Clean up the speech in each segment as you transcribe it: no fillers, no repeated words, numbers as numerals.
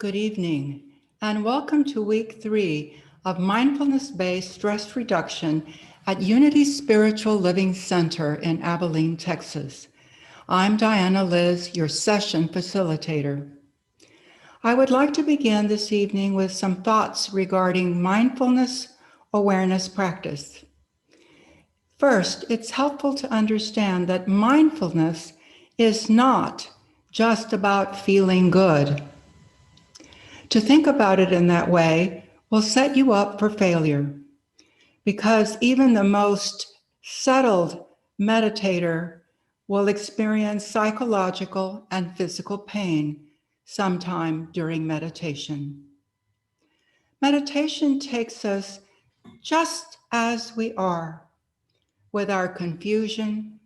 Good evening, and welcome to week 3 of Mindfulness-Based Stress Reduction at Unity Spiritual Living Center in Abilene, Texas. I'm Diana Liz, your session facilitator. I would like to begin this evening with some thoughts regarding mindfulness awareness practice. First, it's helpful to understand that mindfulness is not just about feeling good. To think about it in that way will set you up for failure, because even the most settled meditator will experience psychological and physical pain sometime during meditation. Meditation takes us just as we are, with our confusion,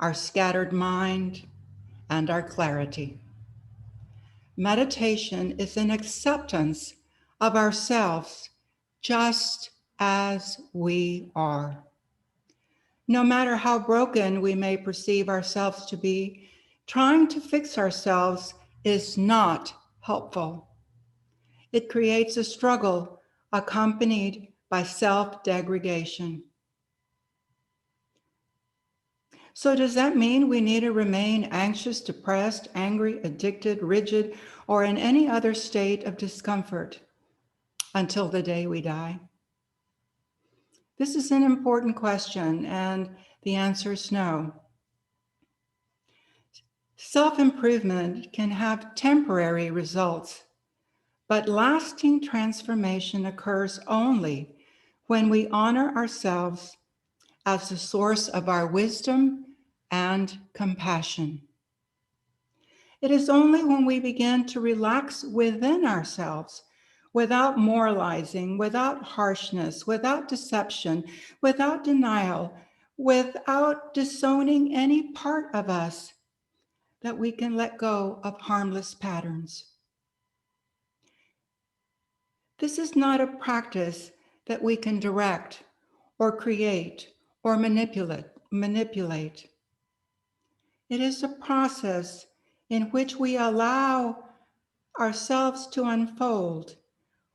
our scattered mind, and our clarity. Meditation is an acceptance of ourselves just as we are. No matter how broken we may perceive ourselves to be, trying to fix ourselves is not helpful. It creates a struggle accompanied by self-degradation. So does that mean we need to remain anxious, depressed, angry, addicted, rigid, or in any other state of discomfort until the day we die? This is an important question, and the answer is no. Self-improvement can have temporary results, but lasting transformation occurs only when we honor ourselves as the source of our wisdom and compassion. It is only when we begin to relax within ourselves, without moralizing, without harshness, without deception, without denial, without disowning any part of us, that we can let go of harmless patterns. This is not a practice that we can direct or create or manipulate. It is a process in which we allow ourselves to unfold,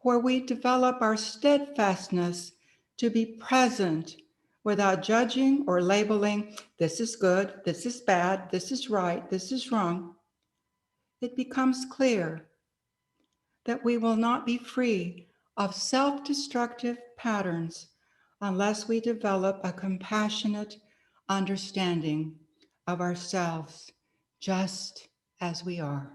where we develop our steadfastness to be present without judging or labeling, this is good, this is bad, this is right, this is wrong. It becomes clear that we will not be free of self-destructive patterns unless we develop a compassionate understanding of ourselves just as we are.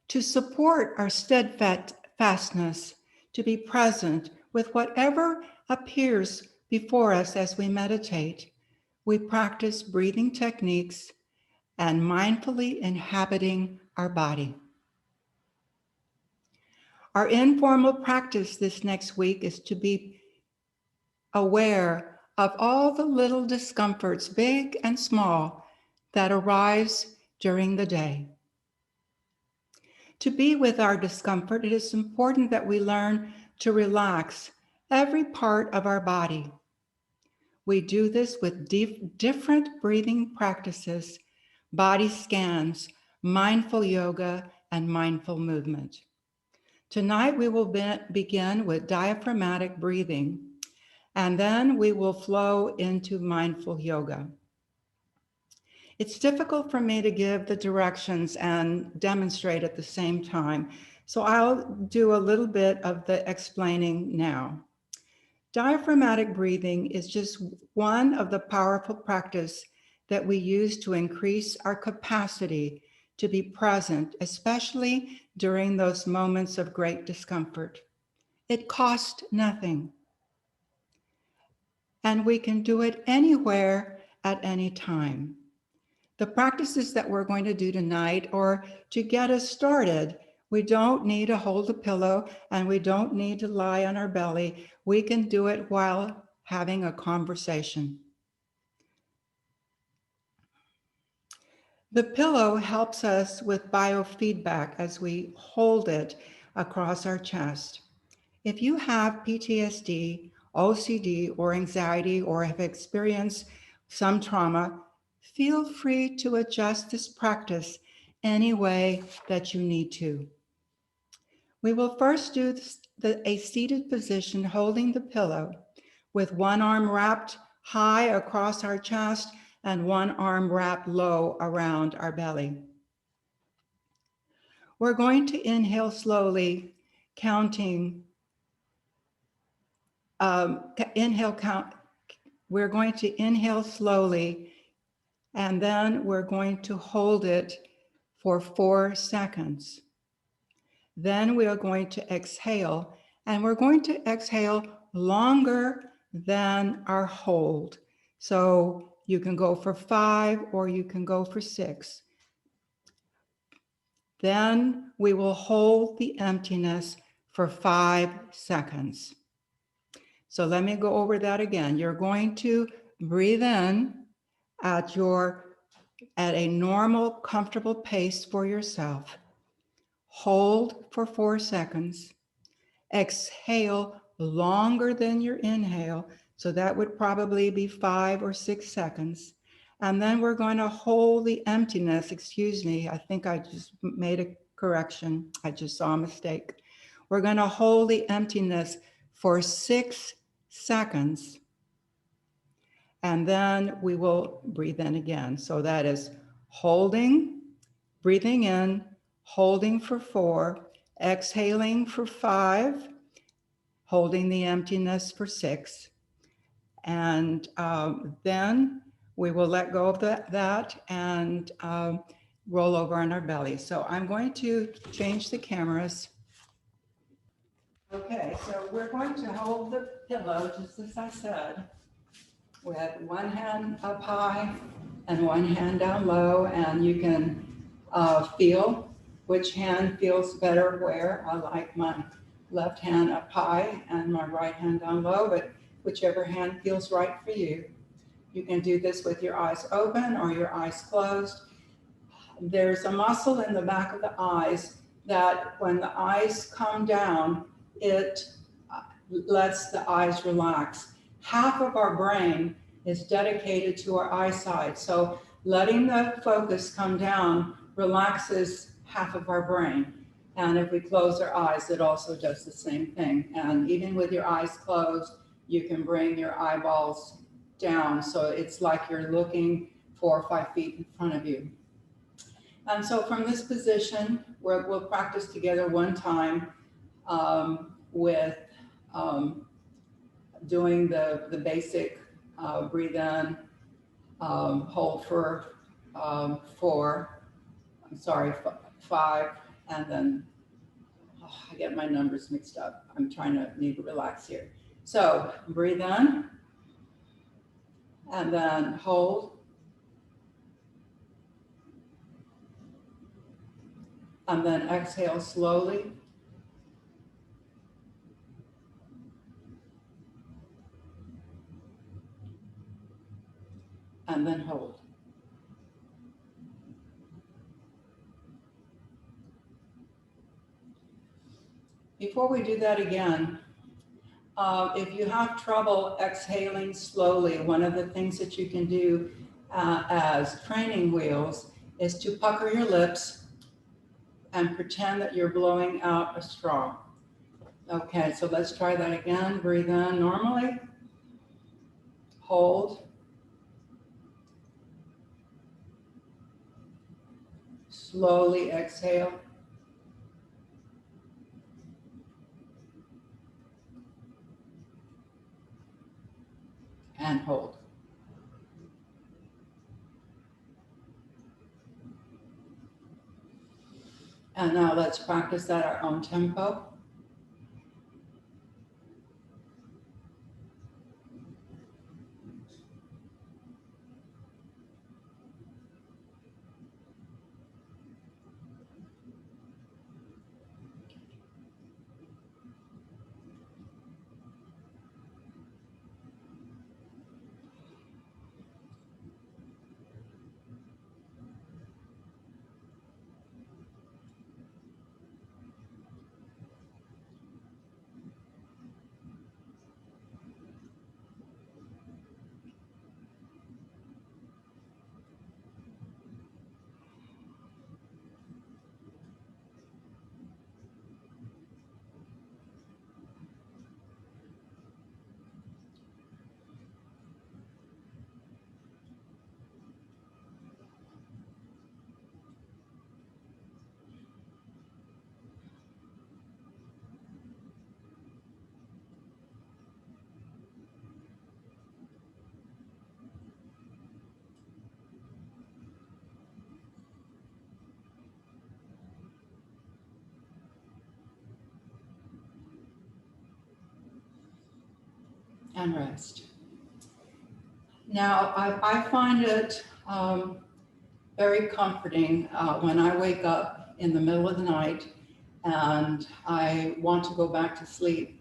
To support our steadfastness, to be present with whatever appears before us as we meditate, we practice breathing techniques and mindfully inhabiting our body. Our informal practice this next week is to be aware of all the little discomforts, big and small, that arise during the day. To be with our discomfort, it is important that we learn to relax every part of our body. We do this with different breathing practices, body scans, mindful yoga, and mindful movement. Tonight, we will begin with diaphragmatic breathing, and then we will flow into mindful yoga. It's difficult for me to give the directions and demonstrate at the same time, so I'll do a little bit of the explaining now. Diaphragmatic breathing is just one of the powerful practices that we use to increase our capacity to be present, especially during those moments of great discomfort. It costs nothing, and we can do it anywhere at any time. The practices that we're going to do tonight are to get us started. We don't need to hold a pillow and we don't need to lie on our belly. We can do it while having a conversation. The pillow helps us with biofeedback as we hold it across our chest. If you have PTSD, OCD, or anxiety, or have experienced some trauma, Feel free to adjust this practice any way that you need to. We will first do a seated position holding the pillow with one arm wrapped high across our chest and one arm wrapped low around our belly. We're going to inhale slowly, counting. We're going to inhale slowly, and then we're going to hold it for 4 seconds. Then we are going to exhale, and we're going to exhale longer than our hold. So you can go for 5 or you can go for 6. Then we will hold the emptiness for 5 seconds. So let me go over that again. You're going to breathe in at a normal, comfortable pace for yourself. Hold for 4 seconds. Exhale longer than your inhale. So that would probably be 5 or 6 seconds. And then we're going to hold the emptiness. Excuse me, I think I just made a correction. I just saw a mistake. We're going to hold the emptiness for 6 seconds. And then we will breathe in again. So that is holding, breathing in, holding for 4, exhaling for 5, holding the emptiness for 6. And then we will let go of that and roll over on our belly. So I'm going to change the cameras. Okay, so we're going to hold the pillow, just as I said, with one hand up high and one hand down low, and you can feel which hand feels better where. I like my left hand up high and my right hand down low, but whichever hand feels right for you. You can do this with your eyes open or your eyes closed. There's a muscle in the back of the eyes that when the eyes come down, it lets the eyes relax. Half of our brain is dedicated to our eyesight. So letting the focus come down relaxes half of our brain. And if we close our eyes, it also does the same thing. And even with your eyes closed, you can bring your eyeballs down. So it's like you're looking 4 or 5 feet in front of you. And so from this position, we'll practice together one time with doing the basic breathe in, hold for 5, and then I get my numbers mixed up. I'm need to relax here. So breathe in, and then hold, and then exhale slowly. And then hold. Before we do that again, if you have trouble exhaling slowly, one of the things that you can do as training wheels is to pucker your lips and pretend that you're blowing out a straw. Okay, so let's try that again. Breathe in normally. Hold. Slowly exhale. And hold. And now let's practice at our own tempo. and rest. Now, I find it very comforting when I wake up in the middle of the night and I want to go back to sleep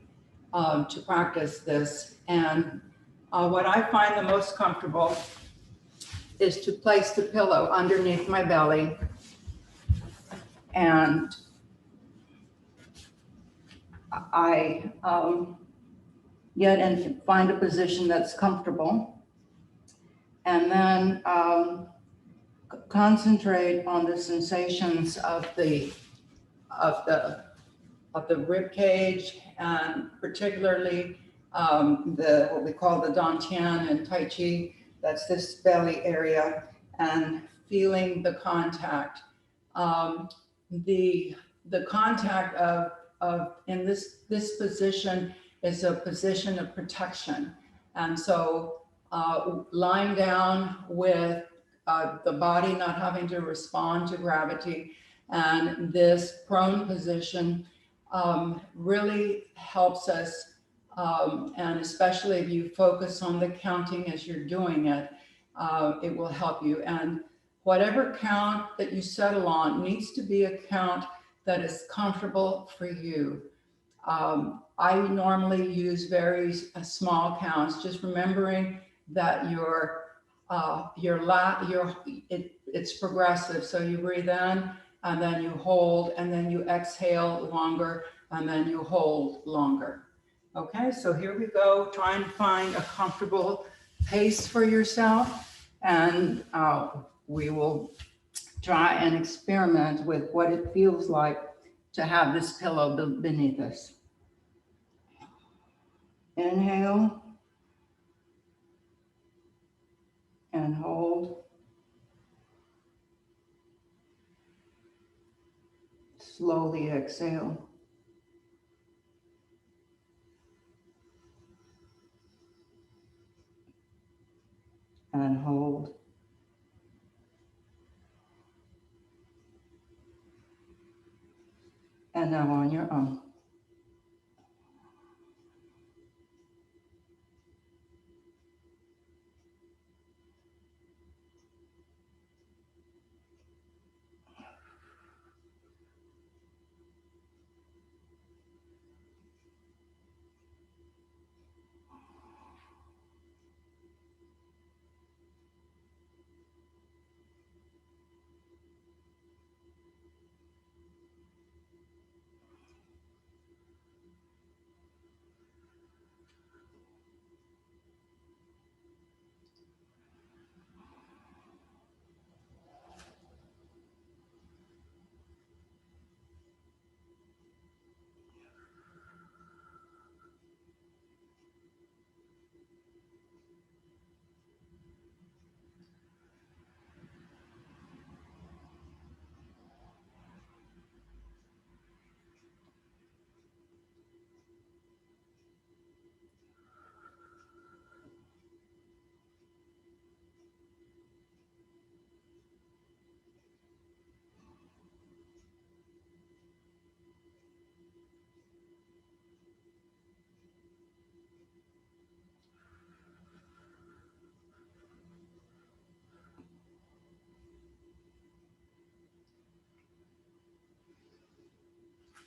to practice this. And what I find the most comfortable is to place the pillow underneath my belly and I get and find a position that's comfortable, and then concentrate on the sensations of the rib cage, and particularly what we call the dantian in Tai Chi. That's this belly area, and feeling the contact. The contact of in this position is a position of protection, and so lying down with the body not having to respond to gravity, and this prone position really helps us, and especially if you focus on the counting as you're doing it, it will help you. And whatever count that you settle on needs to be a count that is comfortable for you. I normally use very small counts, just remembering that it's progressive. So you breathe in, and then you hold, and then you exhale longer, and then you hold longer. Okay, so here we go. Try and find a comfortable pace for yourself, and we will try and experiment with what it feels like to have this pillow beneath us. Inhale and hold. Slowly exhale. And hold. And now on your own.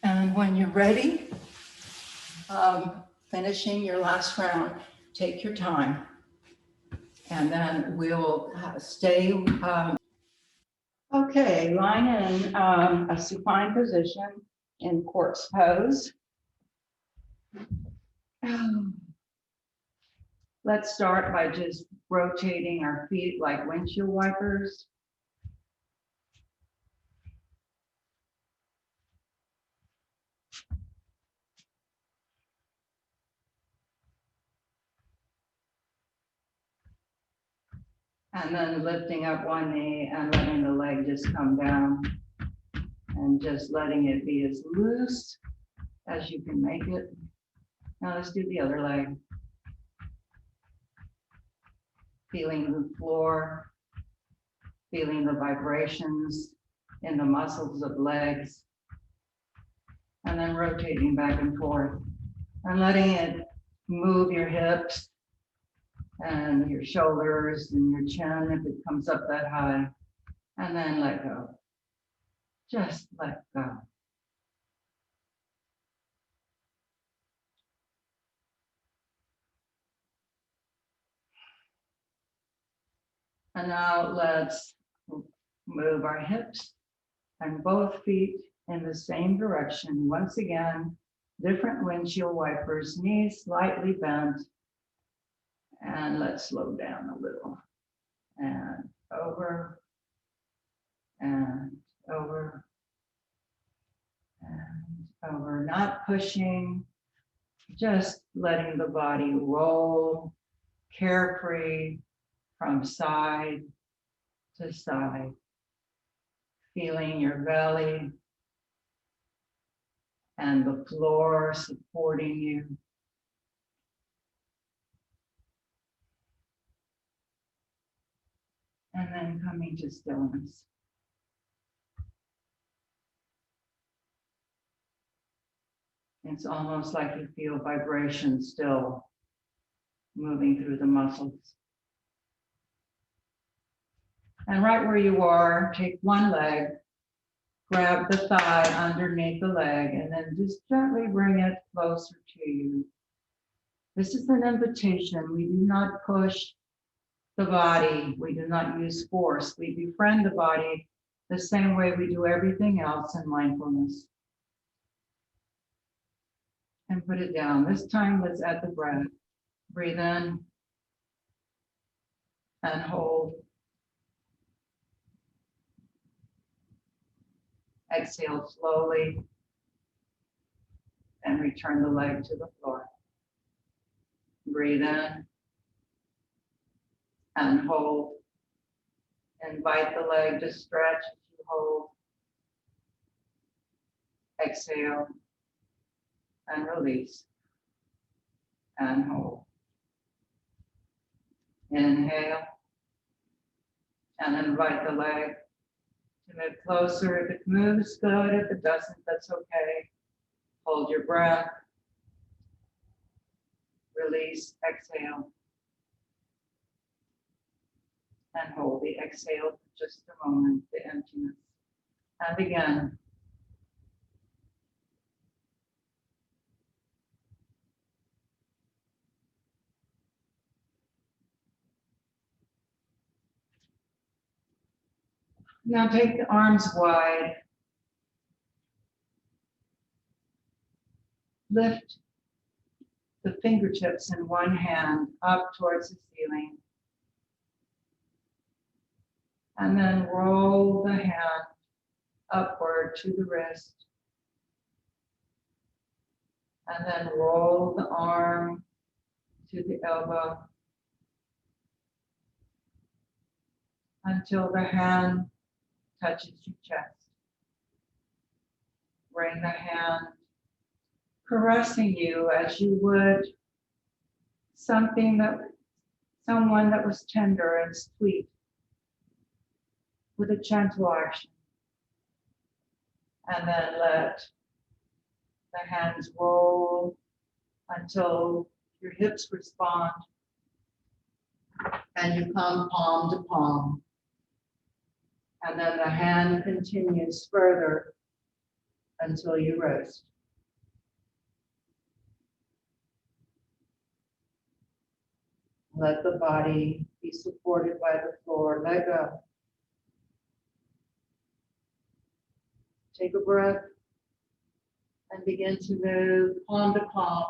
And when you're ready, finishing your last round, take your time. And then we'll stay. Okay, lying in a supine position in corpse pose. Let's start by just rotating our feet like windshield wipers. And then lifting up one knee and letting the leg just come down, and just letting it be as loose as you can make it. Now let's do the other leg. Feeling the floor, feeling the vibrations in the muscles of legs, and then rotating back and forth and letting it Move your hips and your shoulders and your chin if it comes up that high. And then let go. Just let go. And now let's move our hips and both feet in the same direction. Once again, different windshield wipers, knees slightly bent. And let's slow down a little. And over, and over, and over. Not pushing, just letting the body roll carefree from side to side. Feeling your belly and the floor supporting you. And then coming to stillness. It's almost like you feel vibration still moving through the muscles. And right where you are, take one leg, grab the thigh underneath the leg, and then just gently bring it closer to you. This is an invitation. We do not push the body. We do not use force. We befriend the body the same way we do everything else in mindfulness. And put it down. This time, let's add the breath. Breathe in and hold. Exhale slowly and return the leg to the floor. Breathe in and hold. Invite the leg to stretch as you hold. Exhale and release and hold. Inhale and invite the leg to move closer. If it moves, good. If it doesn't, that's okay. Hold your breath. Release, exhale. And hold the exhale for just a moment, the emptiness. And again. Now take the arms wide. Lift the fingertips in one hand up towards the ceiling. And then roll the hand upward to the wrist. And then roll the arm to the elbow until the hand touches your chest. Bring the hand caressing you as you would someone that was tender and sweet with a gentle action. And then let the hands roll until your hips respond and you come palm to palm. And then the hand continues further until you rest. Let the body be supported by the floor. Let go. Take a breath and begin to move palm to palm.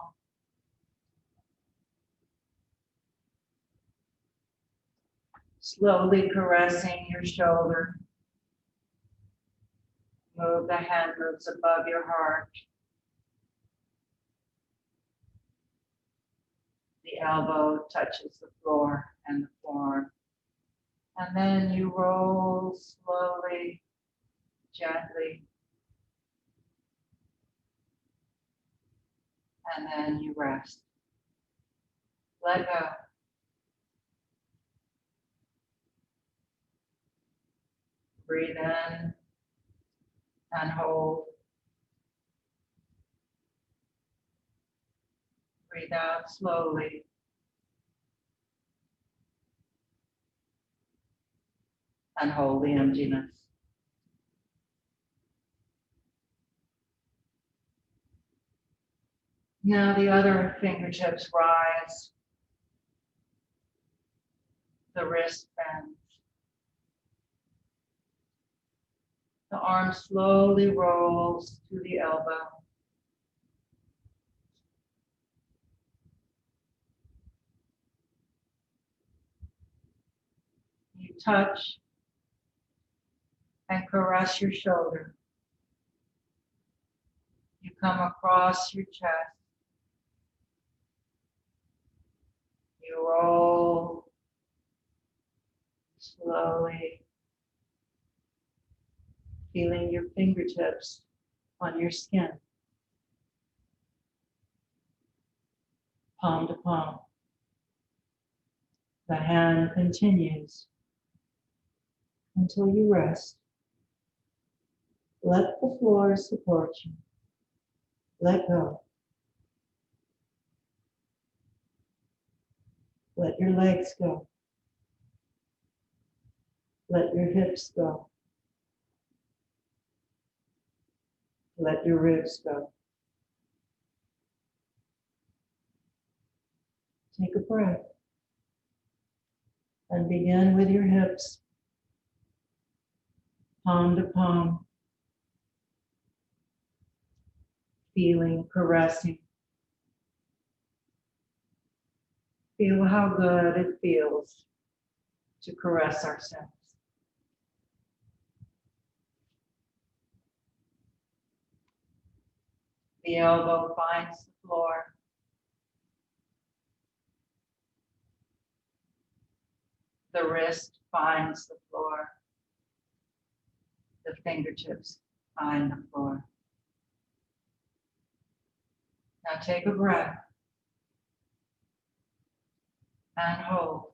Slowly caressing your shoulder. Move the hand moves above your heart. The elbow touches the floor and the forearm. And then you roll slowly, gently. And then you rest. Let go. Breathe in and hold. Breathe out slowly. And hold the emptiness. Now the other fingertips rise. The wrist bends. The arm slowly rolls to the elbow. You touch and caress your shoulder. You come across your chest. You roll slowly, feeling your fingertips on your skin, palm to palm. The hand continues until you rest. Let the floor support you. Let go. Let your legs go. Let your hips go. Let your ribs go. Take a breath and begin with your hips, palm to palm, feeling, caressing. Feel how good it feels to caress ourselves. The elbow finds the floor. The wrist finds the floor. The fingertips find the floor. Now take a breath and hold.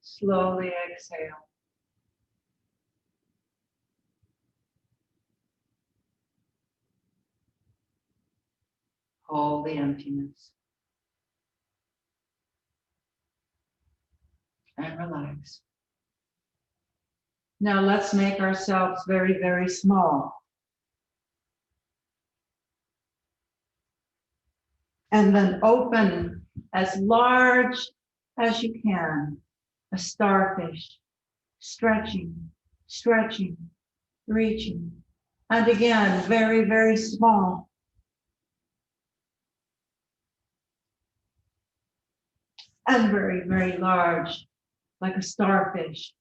Slowly exhale. Hold the emptiness. And relax. Now let's make ourselves very, very small. And then open as large as you can. A starfish, stretching, stretching, reaching. And again, very, very small. And very, very large, like a starfish.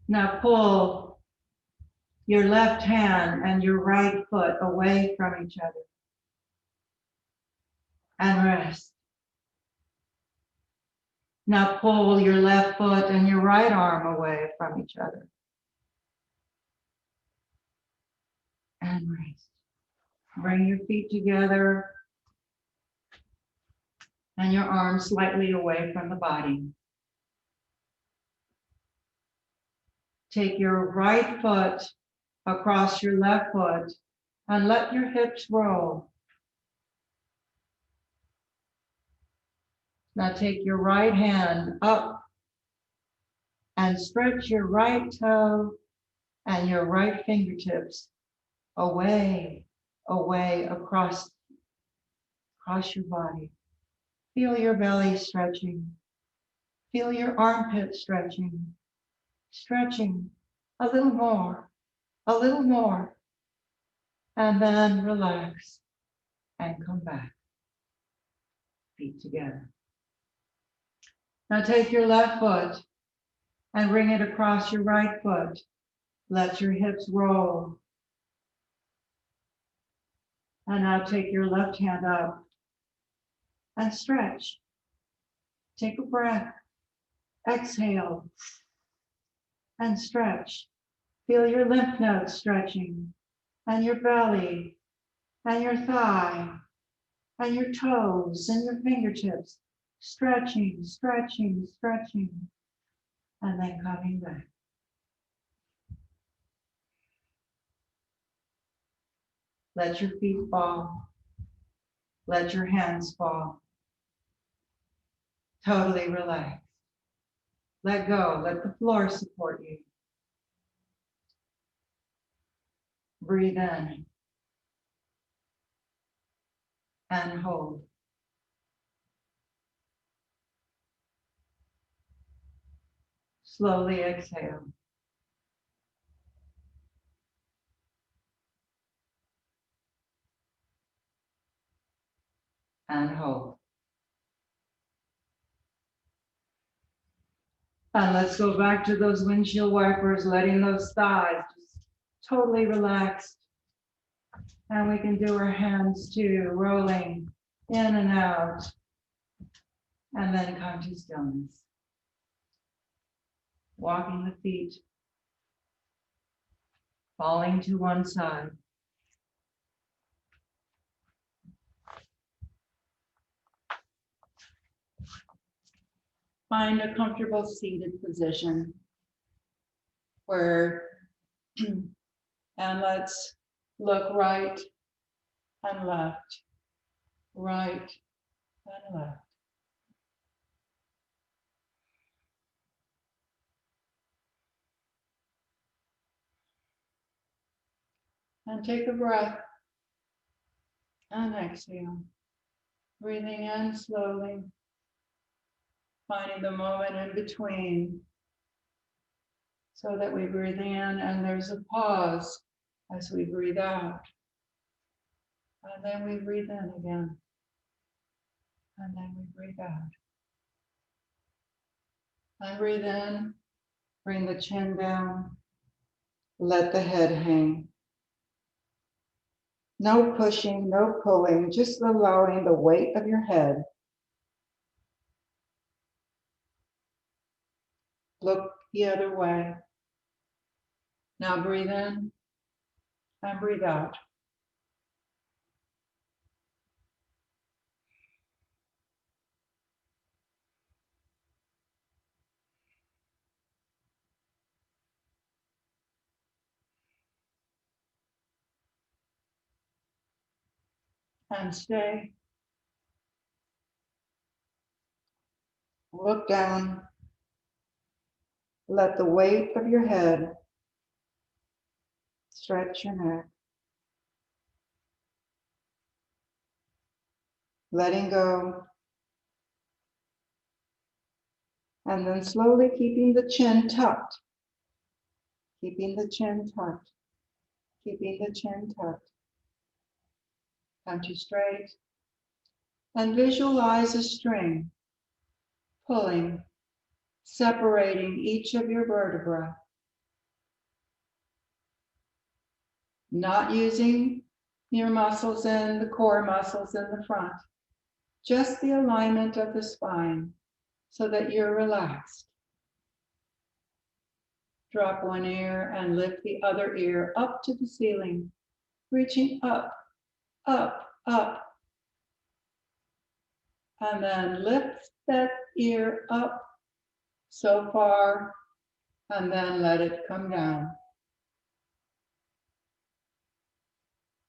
Now pull your left hand and your right foot away from each other. And rest. Now pull your left foot and your right arm away from each other. And rest. Bring your feet together and your arms slightly away from the body. Take your right foot across your left foot and let your hips roll. Now take your right hand up and stretch your right toe and your right fingertips away across your body. Feel your belly stretching. Feel your armpit stretching. Stretching a little more, and then relax and come back. Feet together. Now take your left foot and bring it across your right foot. Let your hips roll. And now take your left hand up and stretch. Take a breath. Exhale and stretch. Feel your lymph nodes stretching, and your belly, and your thigh, and your toes, and your fingertips. Stretching, stretching, stretching, and then coming back. Let your feet fall. Let your hands fall. Totally relax. Let go. Let the floor support you. Breathe in and hold. Slowly exhale. And hold. And let's go back to those windshield wipers, letting those thighs just totally relaxed. And we can do our hands too, rolling in and out. And then come to stillness. Walking the feet, falling to one side. Find a comfortable seated position where, and let's look right and left, right and left. And take a breath and exhale. Breathing in slowly, finding the moment in between so that we breathe in and there's a pause as we breathe out. And then we breathe in again. And then we breathe out. And breathe in, bring the chin down, let the head hang. No pushing, no pulling, just allowing the weight of your head. Look the other way. Now breathe in and breathe out. And stay. Look down. Let the weight of your head stretch your neck. Letting go. And then slowly keeping the chin tucked. Keeping the chin tucked. Keeping the chin tucked. Come to straight. And visualize a string pulling, separating each of your vertebrae. Not using your muscles in the core muscles in the front. Just the alignment of the spine so that you're relaxed. Drop one ear and lift the other ear up to the ceiling, reaching up, up, up. And then lift that ear up so far and then let it come down.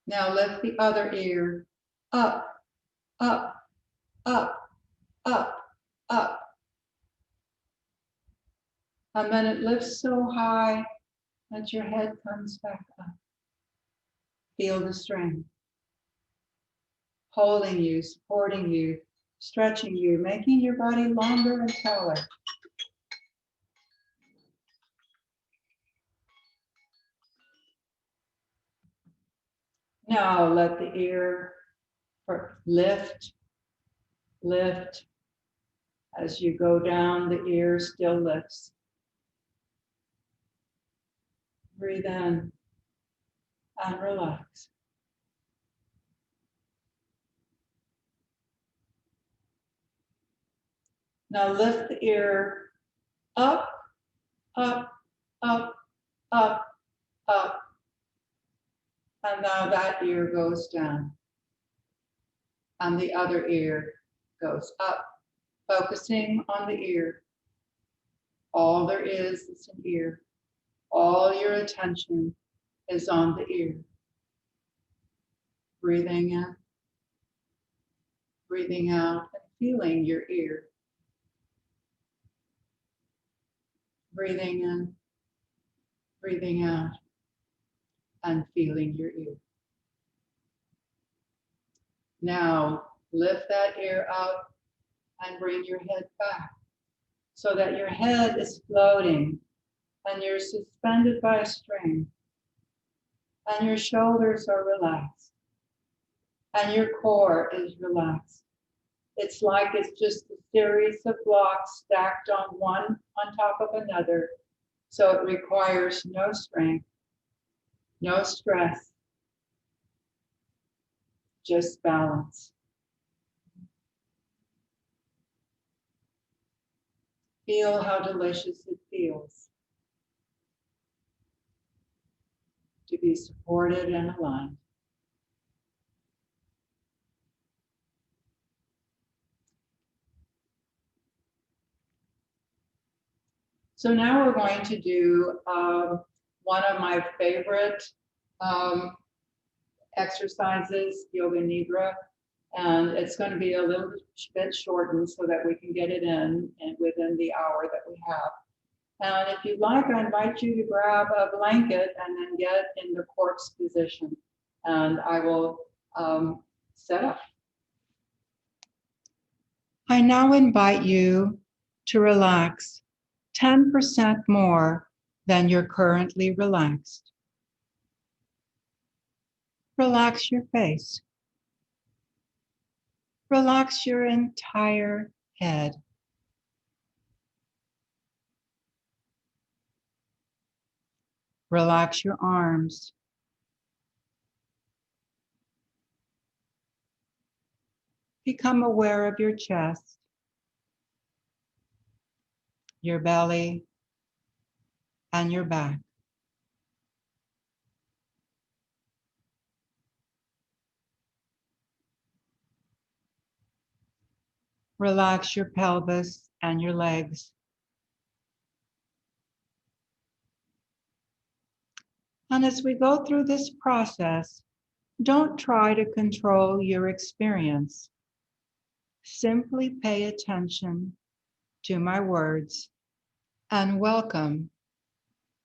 Now lift the other ear up, up, up, up, up. And then it lifts so high that your head comes back up. Feel the strength. Holding you, supporting you, stretching you, making your body longer and taller. Now let the ear lift, lift. As you go down, the ear still lifts. Breathe in and relax. Now lift the ear up, up, up, up, up. And now that ear goes down. And the other ear goes up, focusing on the ear. All there is an ear. All your attention is on the ear. Breathing in, breathing out, and feeling your ear. Breathing in, breathing out, and feeling your ear. Now, lift that ear up and bring your head back so that your head is floating and you're suspended by a string and your shoulders are relaxed and your core is relaxed. It's like it's just a series of blocks stacked on one on top of another, so it requires no strength, no stress, just balance. Feel how delicious it feels to be supported and aligned. So now we're going to do one of my favorite um, exercises, Yoga Nidra, and it's going to be a little bit shortened so that we can get it in and within the hour that we have. And if you'd like, I invite you to grab a blanket and then get in the corpse position, and I will set up. I now invite you to relax 10% more than you're currently relaxed. Relax your face. Relax your entire head. Relax your arms. Become aware of your chest, your belly, and your back. Relax your pelvis and your legs. And as we go through this process, don't try to control your experience. Simply pay attention to my words and welcome,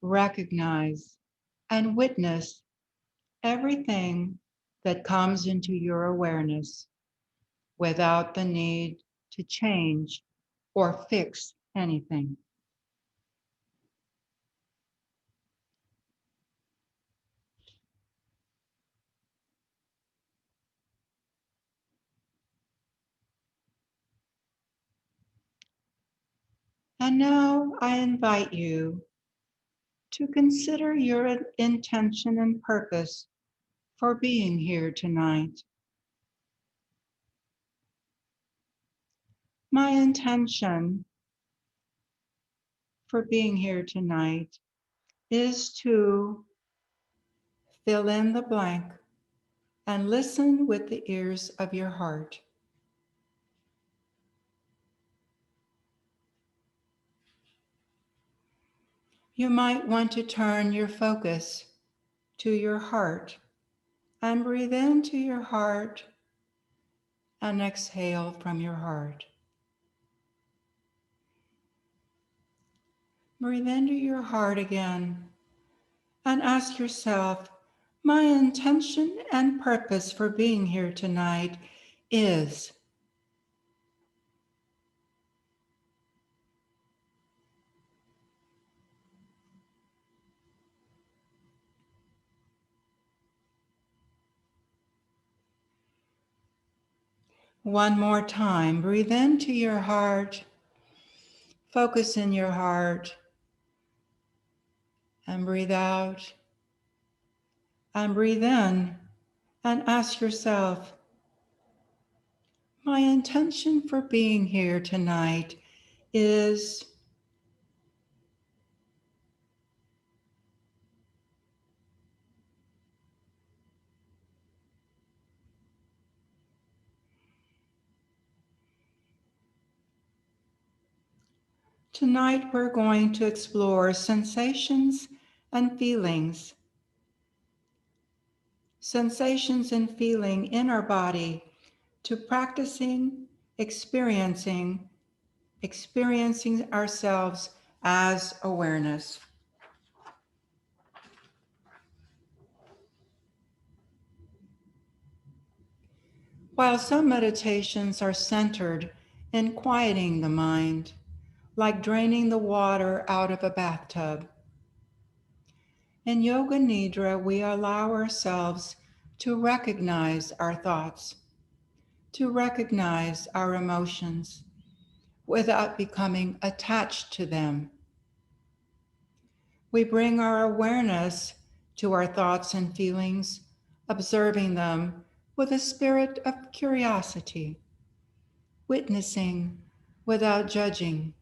recognize, and witness everything that comes into your awareness without the need to change or fix anything. And now I invite you to consider your intention and purpose for being here tonight. My intention for being here tonight is to fill in the blank and listen with the ears of your heart. You might want to turn your focus to your heart and breathe into your heart and exhale from your heart. Breathe into your heart again and ask yourself, my intention and purpose for being here tonight is. One more time, breathe into your heart, focus in your heart, and breathe out, and breathe in, and ask yourself, my intention for being here tonight is. Tonight we're going to explore sensations and feelings. sensations and feeling in our body to practicing experiencing ourselves as awareness. While some meditations are centered in quieting the mind, like draining the water out of a bathtub, in Yoga Nidra we allow ourselves to recognize our thoughts, to recognize our emotions without becoming attached to them. We bring our awareness to our thoughts and feelings, observing them with a spirit of curiosity, witnessing without judging.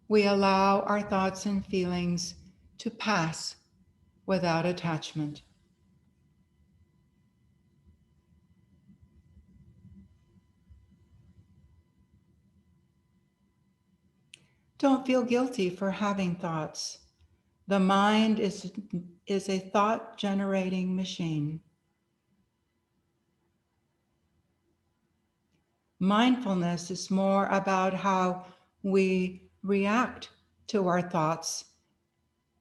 We allow our thoughts and feelings to pass without attachment. Don't feel guilty for having thoughts. The mind is a thought generating machine. Mindfulness is more about how we react to our thoughts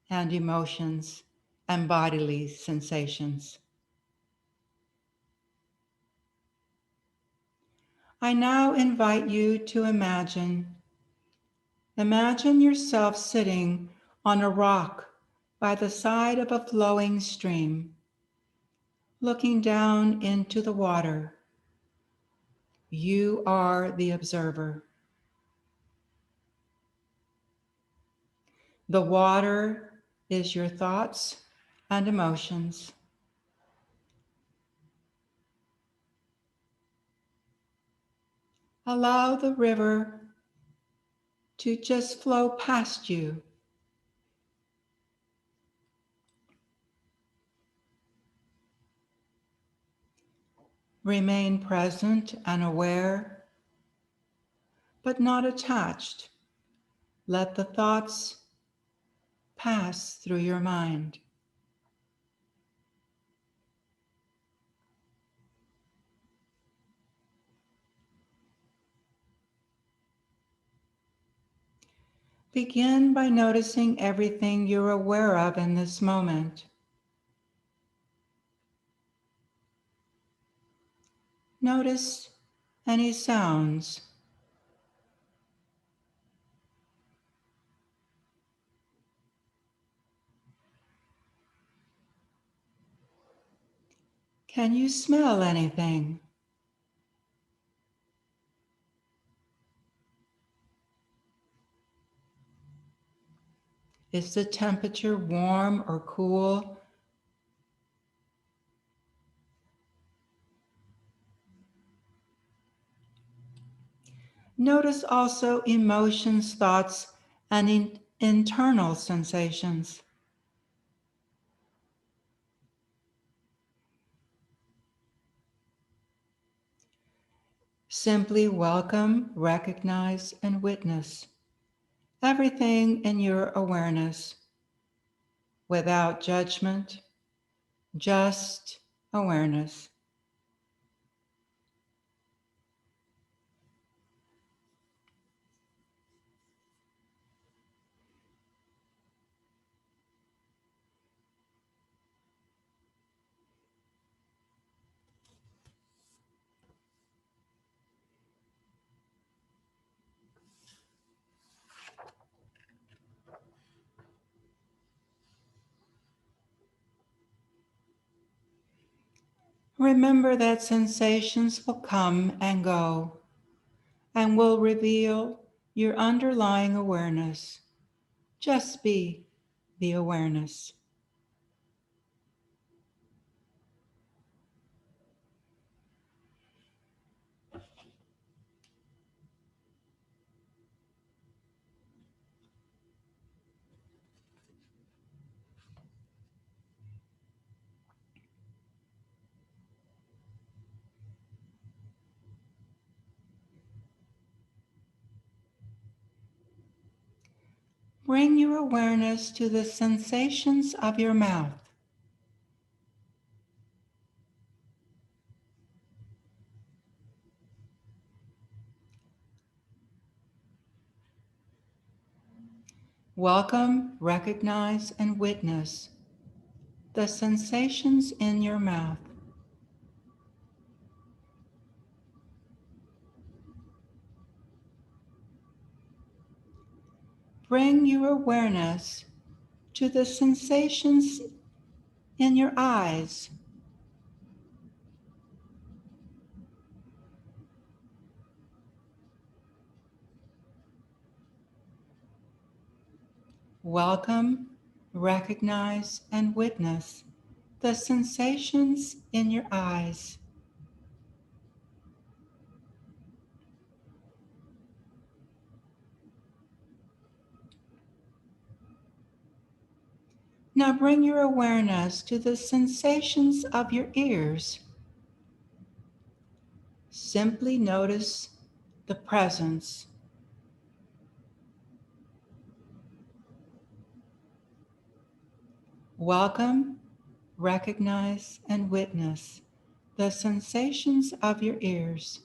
and emotions and bodily sensations. I now invite you to imagine yourself sitting on a rock by the side of a flowing stream, looking down into the water. You are the observer. The water is your thoughts and emotions. Allow the river to just flow past you. Remain present and aware, but not attached. Let the thoughts pass through your mind. Begin by noticing everything you're aware of in this moment. Notice any sounds. Can you smell anything? Is the temperature warm or cool? Notice also emotions, thoughts, and internal sensations. Simply welcome, recognize, and witness everything in your awareness without judgment, just awareness. Remember that sensations will come and go and will reveal your underlying awareness. Just be the awareness. Bring your awareness to the sensations of your mouth. Welcome, recognize, and witness the sensations in your mouth. Bring your awareness to the sensations in your eyes. Welcome, recognize, and witness the sensations in your eyes. Now bring your awareness to the sensations of your ears. Simply notice the presence. Welcome, recognize, and witness the sensations of your ears.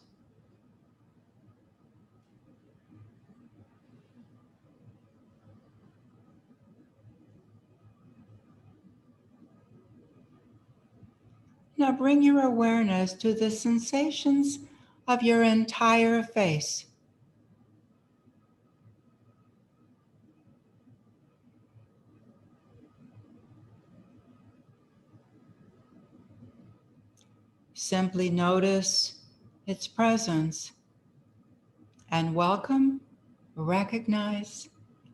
Now bring your awareness to the sensations of your entire face. Simply notice its presence and welcome, recognize,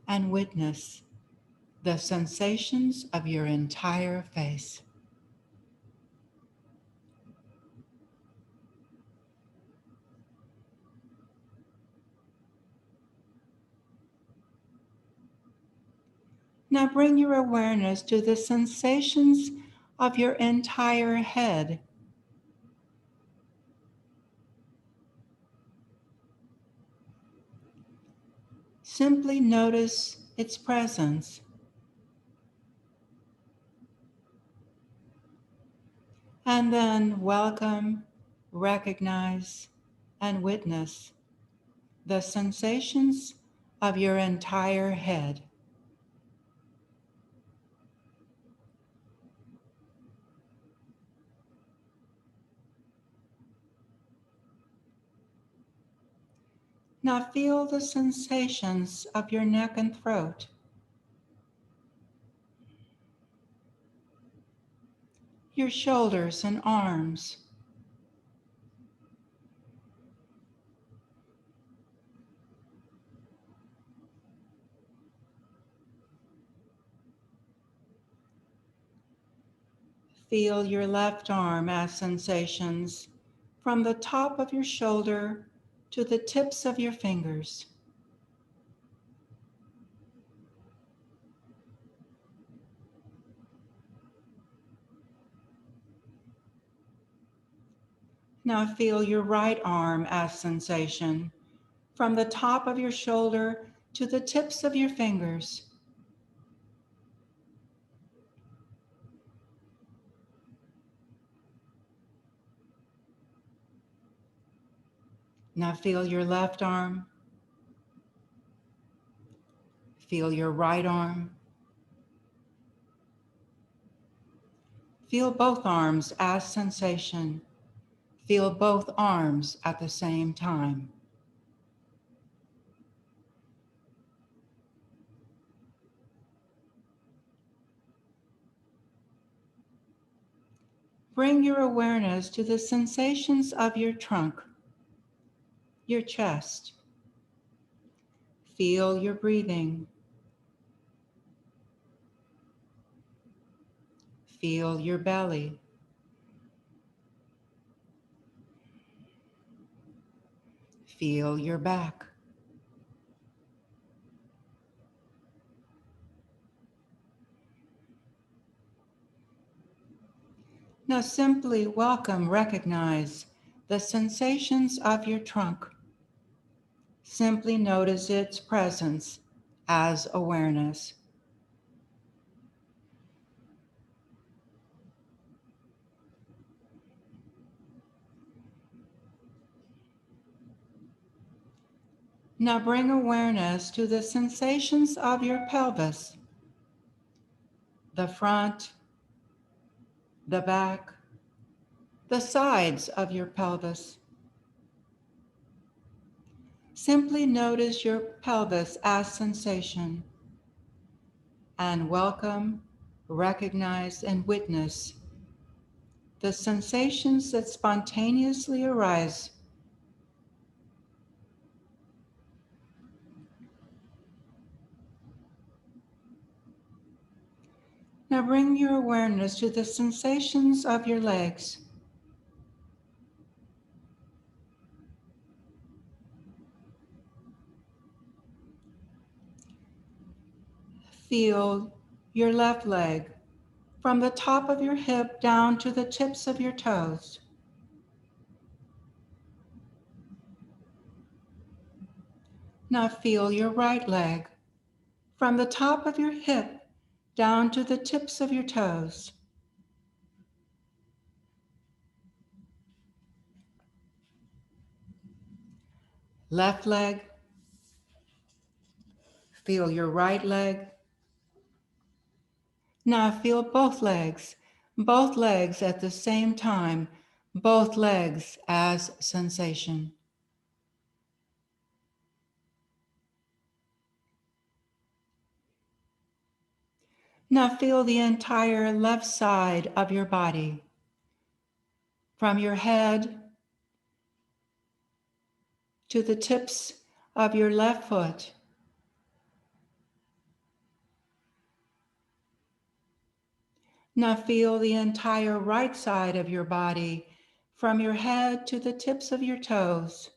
and witness the sensations of your entire face. Now bring your awareness to the sensations of your entire head. Simply notice its presence. And then welcome, recognize, and witness the sensations of your entire head. Now feel the sensations of your neck and throat, your shoulders and arms, feel your left arm as sensations from the top of your shoulder to the tips of your fingers. Now feel your right arm as sensation from the top of your shoulder to the tips of your fingers. Now feel your left arm, feel your right arm. Feel both arms as sensation. Feel both arms at the same time. Bring your awareness to the sensations of your trunk, your chest. Feel your breathing. Feel your belly. Feel your back. Now simply welcome, recognize the sensations of your trunk. Simply notice its presence as awareness. Now bring awareness to the sensations of your pelvis, the front, the back, the sides of your pelvis. Simply notice your pelvis as sensation and welcome, recognize, and witness the sensations that spontaneously arise. Now bring your awareness to the sensations of your legs. Feel your left leg from the top of your hip down to the tips of your toes. Now feel your right leg from the top of your hip down to the tips of your toes. Left leg, feel your right leg. Now feel both legs at the same time, both legs as sensation. Now feel the entire left side of your body, from your head to the tips of your left foot. Now feel the entire right side of your body, from your head to the tips of your toes.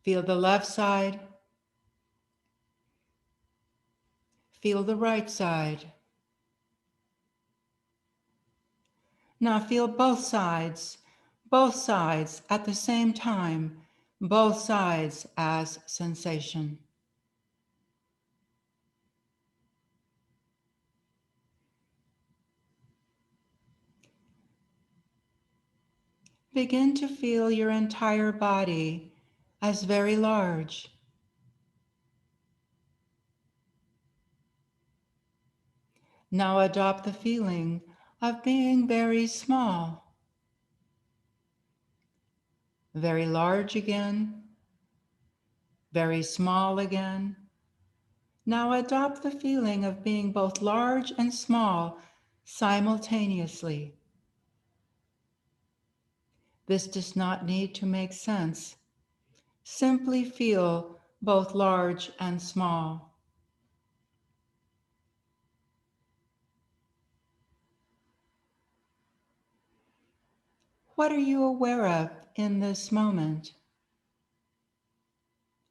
Feel the left side. Feel the right side. Now feel both sides at the same time, both sides as sensation. Begin to feel your entire body as very large. Now adopt the feeling of being very small, very large again, very small again. Now adopt the feeling of being both large and small simultaneously. This does not need to make sense. Simply feel both large and small. What are you aware of in this moment?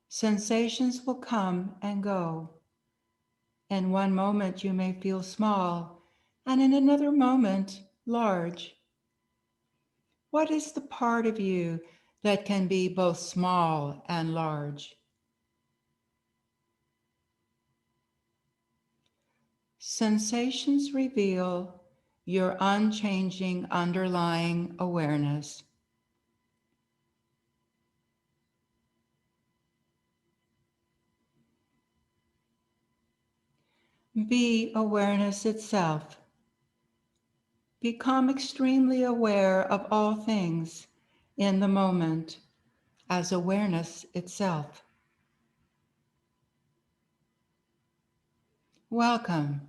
Sensations will come and go. In one moment you may feel small, and in another moment, large. What is the part of you that can be both small and large? Sensations reveal your unchanging underlying awareness. Be awareness itself. Become extremely aware of all things in the moment as awareness itself. Welcome,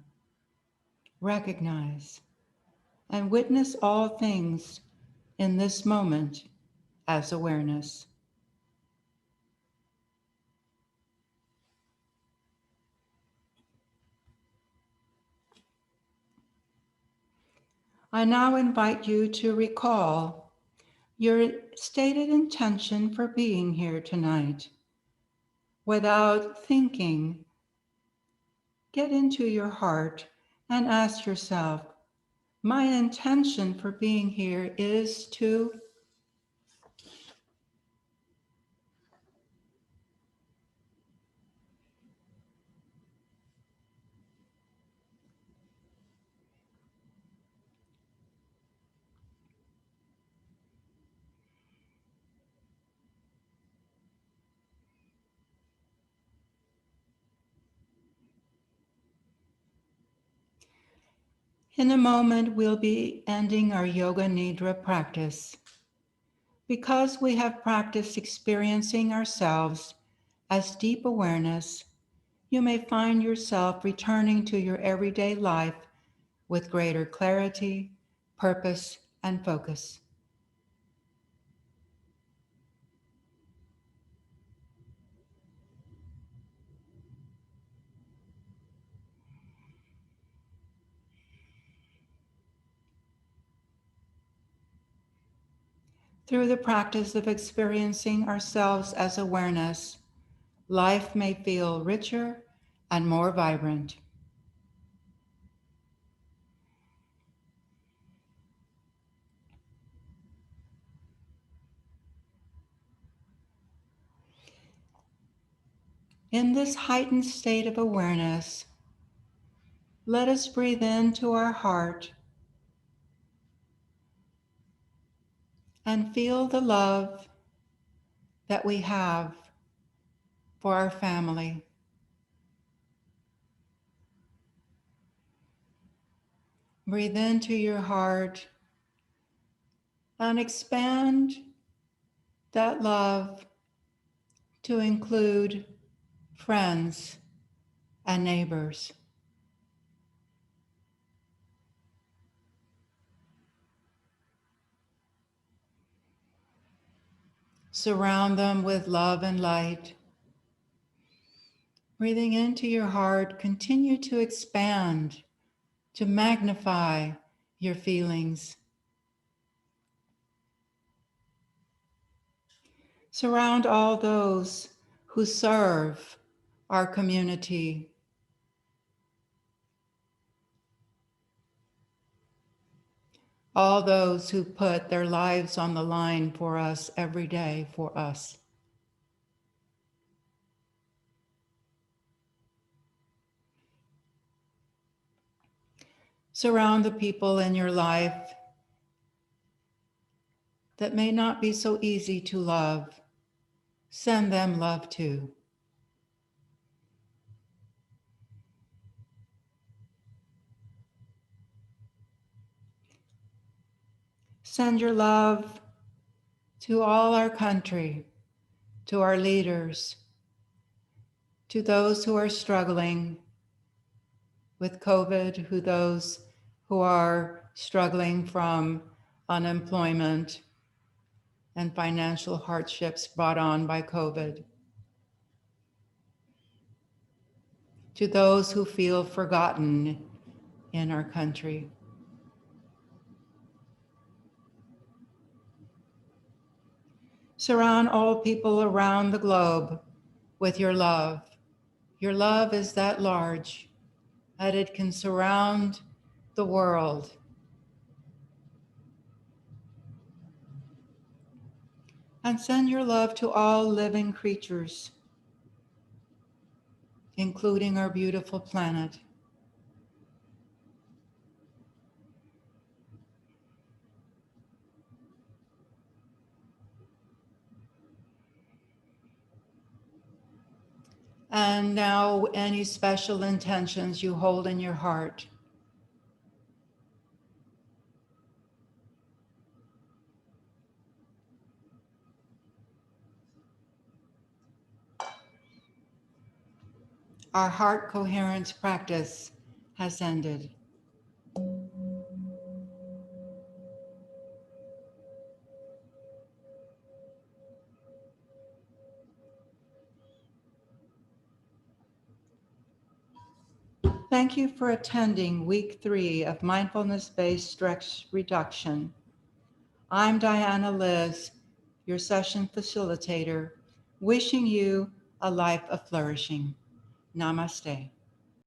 recognize, and witness all things in this moment as awareness. I now invite you to recall your stated intention for being here tonight. Without thinking, get into your heart and ask yourself, my intention for being here is to... In a moment, we'll be ending our Yoga Nidra practice. Because we have practiced experiencing ourselves as deep awareness, you may find yourself returning to your everyday life with greater clarity, purpose, and focus. Through the practice of experiencing ourselves as awareness, life may feel richer and more vibrant. In this heightened state of awareness, let us breathe into our heart and feel the love that we have for our family. Breathe into your heart and expand that love to include friends and neighbors. Surround them with love and light. Breathing into your heart, continue to expand, to magnify your feelings. Surround all those who serve our community. All those who put their lives on the line for us every day for us. Surround the people in your life that may not be so easy to love. Send them love too. Send your love to all our country, to our leaders, to those who are struggling with COVID, those who are struggling from unemployment and financial hardships brought on by COVID, to those who feel forgotten in our country. Surround all people around the globe with your love. Your love is that large that it can surround the world. And send your love to all living creatures, including our beautiful planet. And now, any special intentions you hold in your heart. Our heart coherence practice has ended. Thank you for attending week 3 of Mindfulness-Based Stress Reduction. I'm Diana Liz, your session facilitator, wishing you a life of flourishing. Namaste.